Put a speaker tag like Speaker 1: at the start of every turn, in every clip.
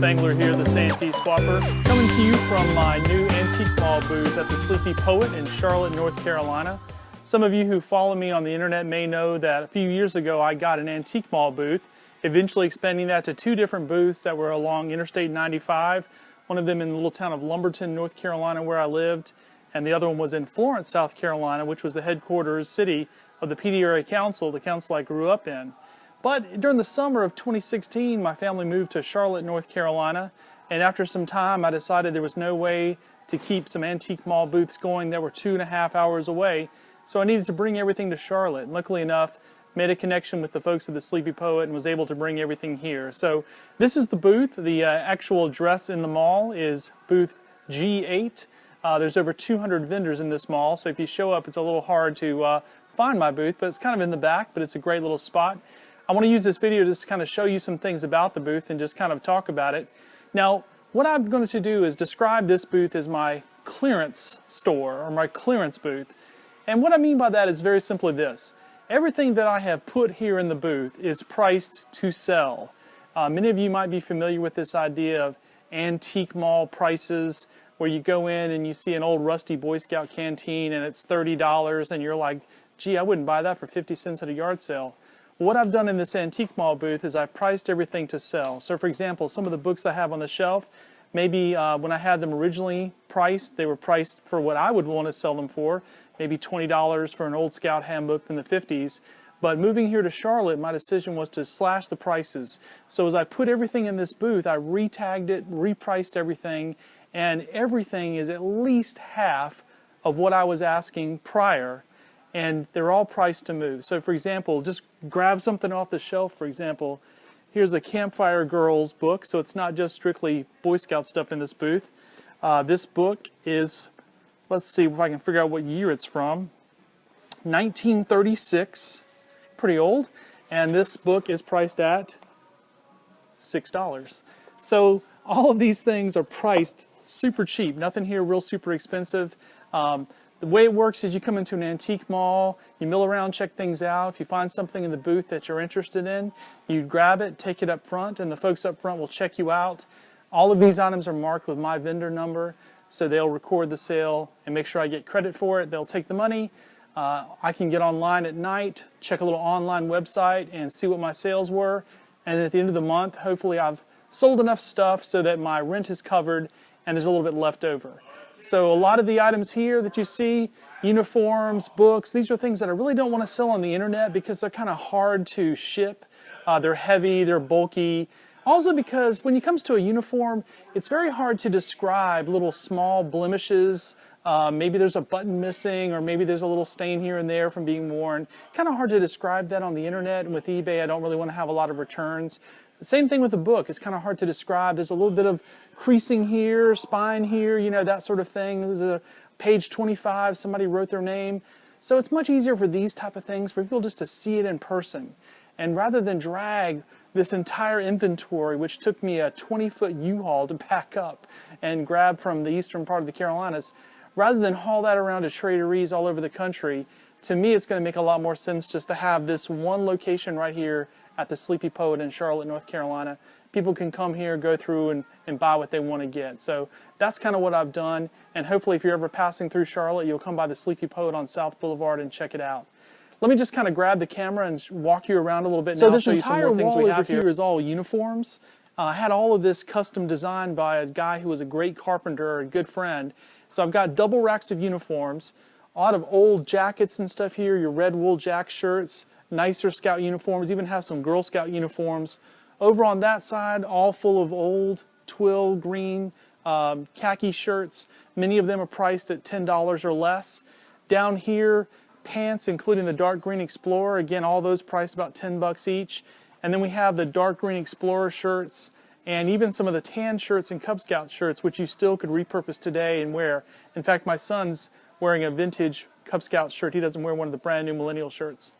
Speaker 1: Spangler here, the Santeeswapper, coming to you from my new antique mall booth at the Sleepy Poet in Charlotte, North Carolina. Some of you who follow me on the internet may know that a few years ago I got an antique mall booth, eventually expanding that to two different booths that were along Interstate 95, one of them in the little town of Lumberton, North Carolina, where I lived, and the other one was in Florence, South Carolina, which was the headquarters city of the PD Area Council, the council I grew up in. But during the summer of 2016, my family moved to Charlotte, North Carolina, and after some time I decided there was no way to keep some antique mall booths going that were 2.5 hours away, so I needed to bring everything to Charlotte. And luckily enough, made a connection with the folks at the Sleepy Poet and was able to bring everything here. So this is the booth. The actual address in the mall is booth G8. There's over 200 vendors in this mall, so if you show up, it's a little hard to find my booth, but it's kind of in the back, but it's a great little spot. I want to use this video just to kind of show you some things about the booth and just kind of talk about it. Now, what I'm going to do is describe this booth as my clearance store or my clearance booth. And what I mean by that is very simply this. Everything that I have put here in the booth is priced to sell. Many of you might be familiar with this idea of antique mall prices, where you go in and you see an old rusty Boy Scout canteen and it's $30 and you're like, gee, I wouldn't buy that for 50 cents at a yard sale. What I've done in this antique mall booth is I've priced everything to sell. So for example, some of the books I have on the shelf, maybe when I had them originally priced, they were priced for what I would want to sell them for, maybe $20 for an old Scout handbook from the 50s. But moving here to Charlotte, my decision was to slash the prices. So as I put everything in this booth, I re-tagged it, repriced everything, and everything is at least half of what I was asking prior. And they're all priced to move. So for example, just grab something off the shelf. For example, here's a Campfire Girls book, so it's not just strictly Boy Scout stuff in this booth. This book is, let's see if I can figure out what year it's from, 1936, pretty old, and this book is priced at $6. So all of these things are priced super cheap, nothing here real super expensive. The way it works is you come into an antique mall, you mill around, check things out. If you find something in the booth that you're interested in, you grab it, take it up front, and the folks up front will check you out. All of these items are marked with my vendor number, so they'll record the sale and make sure I get credit for it. They'll take the money. I can get online at night, check a little online website, and see what my sales were. And at the end of the month, hopefully I've sold enough stuff so that my rent is covered and there's a little bit left over. So a lot of the items here that you see, uniforms, books, these are things that I really don't want to sell on the internet because they're kind of hard to ship. They're heavy, they're bulky. Also because when it comes to a uniform, it's very hard to describe little small blemishes. Maybe there's a button missing, or maybe there's a little stain here and there from being worn. Kind of hard to describe that on the internet, and with eBay I don't really want to have a lot of returns. The same thing with the book. It's kind of hard to describe. There's a little bit of creasing here, spine here, you know, that sort of thing. There's a page 25, somebody wrote their name. So it's much easier for these type of things for people just to see it in person. And rather than drag this entire inventory, which took me a 20-foot U-Haul to pack up and grab from the eastern part of the Carolinas, rather than haul that around to traderies all over the country, to me it's going to make a lot more sense just to have this one location right here at the Sleepy Poet in Charlotte, North Carolina. People can come here, go through, and buy what they want to get. So that's kind of what I've done, and hopefully if you're ever passing through Charlotte, you'll come by the Sleepy Poet on South Blvd and check it out. Let me just kind of grab the camera and walk you around a little bit. So now this entire wall over here is all uniforms. I had all of this custom designed by a guy who was a great carpenter, a good friend. So I've got double racks of uniforms, a lot of old jackets and stuff here, your red wool jack shirts, nicer Scout uniforms, even have some Girl Scout uniforms. Over on that side, all full of old twill green khaki shirts. Many of them are priced at $10 or less. Down here, pants, including the dark green Explorer. Again, all those priced about 10 bucks each. And then we have the dark green Explorer shirts and even some of the tan shirts and Cub Scout shirts, which you still could repurpose today and wear. In fact, my son's wearing a vintage Cub Scout shirt. He doesn't wear one of the brand new millennial shirts.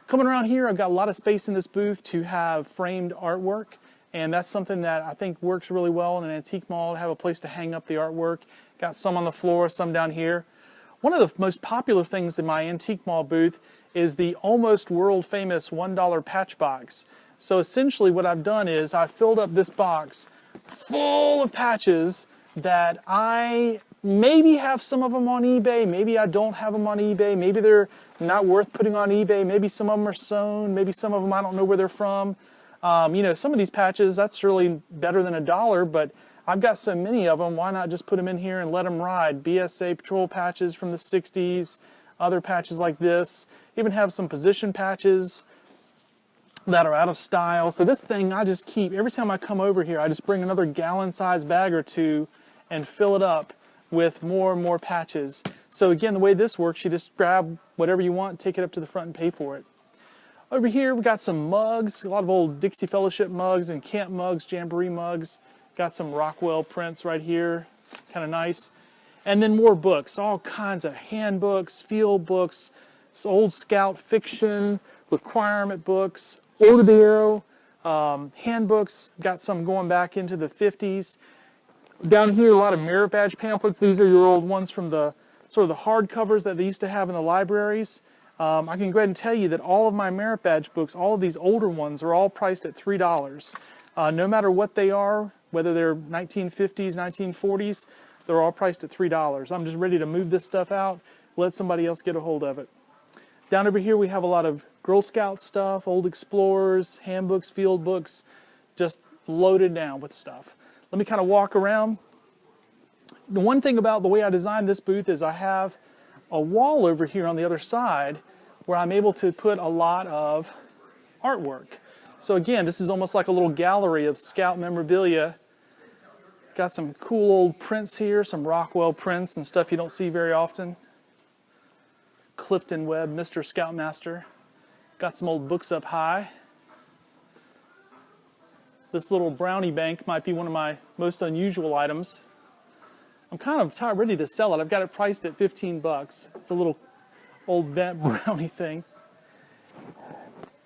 Speaker 1: Coming around here, I've got a lot of space in this booth to have framed artwork, and that's something that I think works really well in an antique mall, to have a place to hang up the artwork. Got some on the floor, some down here. One of the most popular things in my antique mall booth is the almost world famous $1 patch box. So essentially what I've done is I've filled up this box full of patches that I maybe have some of them on eBay, maybe I don't have them on eBay, maybe they're not worth putting on eBay, maybe some of them are sewn, maybe some of them I don't know where they're from. You know, some of these patches, that's really better than $1, but I've got so many of them, why not just put them in here and let them ride? BSA patrol patches from the 60s, other patches like this, even have some position patches that are out of style. So this thing I just keep, every time I come over here, I just bring another gallon-sized bag or two and fill it up with more and more patches. So again, the way this works, you just grab whatever you want, take it up to the front and pay for it. Over here, we got some mugs, a lot of old Dixie Fellowship mugs and camp mugs, jamboree mugs. Got some Rockwell prints right here, kind of nice. And then more books, all kinds of handbooks, field books, old scout fiction, requirement books, Order the Arrow, handbooks. Got some going back into the 50s. Down here, a lot of merit badge pamphlets. These are your old ones from the sort of the hard covers that they used to have in the libraries. I can go ahead and tell you that all of my merit badge books, all of these older ones, are all priced at $3. No matter what they are, whether they're 1950s, 1940s, they're all priced at $3. I'm just ready to move this stuff out, let somebody else get a hold of it. Down over here we have a lot of Girl Scout stuff, old explorers, handbooks, field books, just loaded down with stuff. Let me kind of walk around. The one thing about the way I designed this booth is I have a wall over here on the other side where I'm able to put a lot of artwork. So again, this is almost like a little gallery of Scout memorabilia. Got some cool old prints here, some Rockwell prints and stuff you don't see very often. Clifton Webb, Mr. Scoutmaster. Got some old books up high. This little Brownie Bank might be one of my most unusual items. I'm kind of ready to sell it. I've got it priced at 15 bucks. It's a little old bent brownie thing.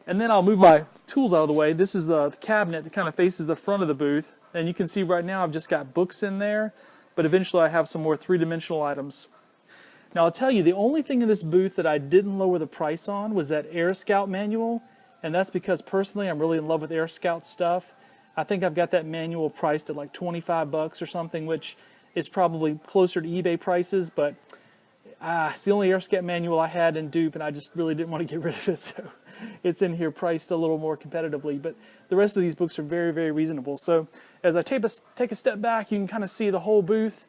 Speaker 1: And then I'll move my tools out of the way. This is the cabinet that kind of faces the front of the booth. And you can see right now I've just got books in there, but eventually I have some more three-dimensional items. Now I'll tell you, the only thing in this booth that I didn't lower the price on was that Air Scout manual. And that's because personally I'm really in love with Air Scout stuff. I think I've got that manual priced at like 25 bucks or something, which is probably closer to eBay prices, but it's the only Air Scout manual I had in dupe, and I just really didn't want to get rid of it, so it's in here priced a little more competitively. But the rest of these books are very, very reasonable. So as I take a step back, you can kind of see the whole booth.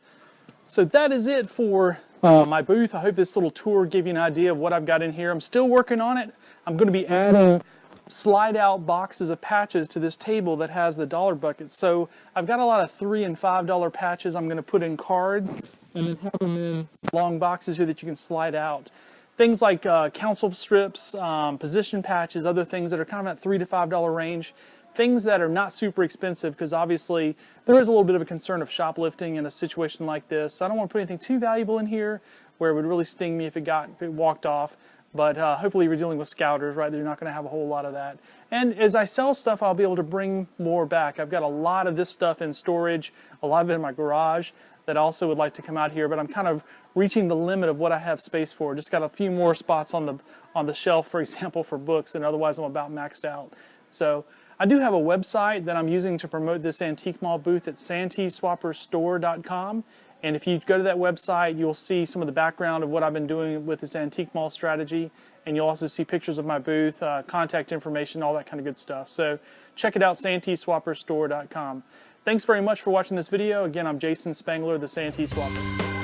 Speaker 1: So that is it for my booth. I hope this little tour gave you an idea of what I've got in here. I'm still working on it. I'm going to be adding slide out boxes of patches to this table that has the dollar bucket. So I've got a lot of $3 and $5 patches I'm going to put in cards and then have them in long boxes here that you can slide out. Things like council strips, position patches, other things that are kind of at $3 to $5 range. Things that are not super expensive, because obviously there is a little bit of a concern of shoplifting in a situation like this. So I don't want to put anything too valuable in here where it would really sting me if it walked off. But hopefully you're dealing with scouters, right? You're not going to have a whole lot of that. And as I sell stuff, I'll be able to bring more back. I've got a lot of this stuff in storage, a lot of it in my garage that I also would like to come out here. But I'm kind of reaching the limit of what I have space for. Just got a few more spots on the shelf, for example, for books, and otherwise I'm about maxed out. So I do have a website that I'm using to promote this antique mall booth at Santeeswapperstore.com. And if you go to that website, you'll see some of the background of what I've been doing with this antique mall strategy. And you'll also see pictures of my booth, contact information, all that kind of good stuff. So check it out, Santeeswapperstore.com. Thanks very much for watching this video. Again, I'm Jason Spangler, the Santeeswapper.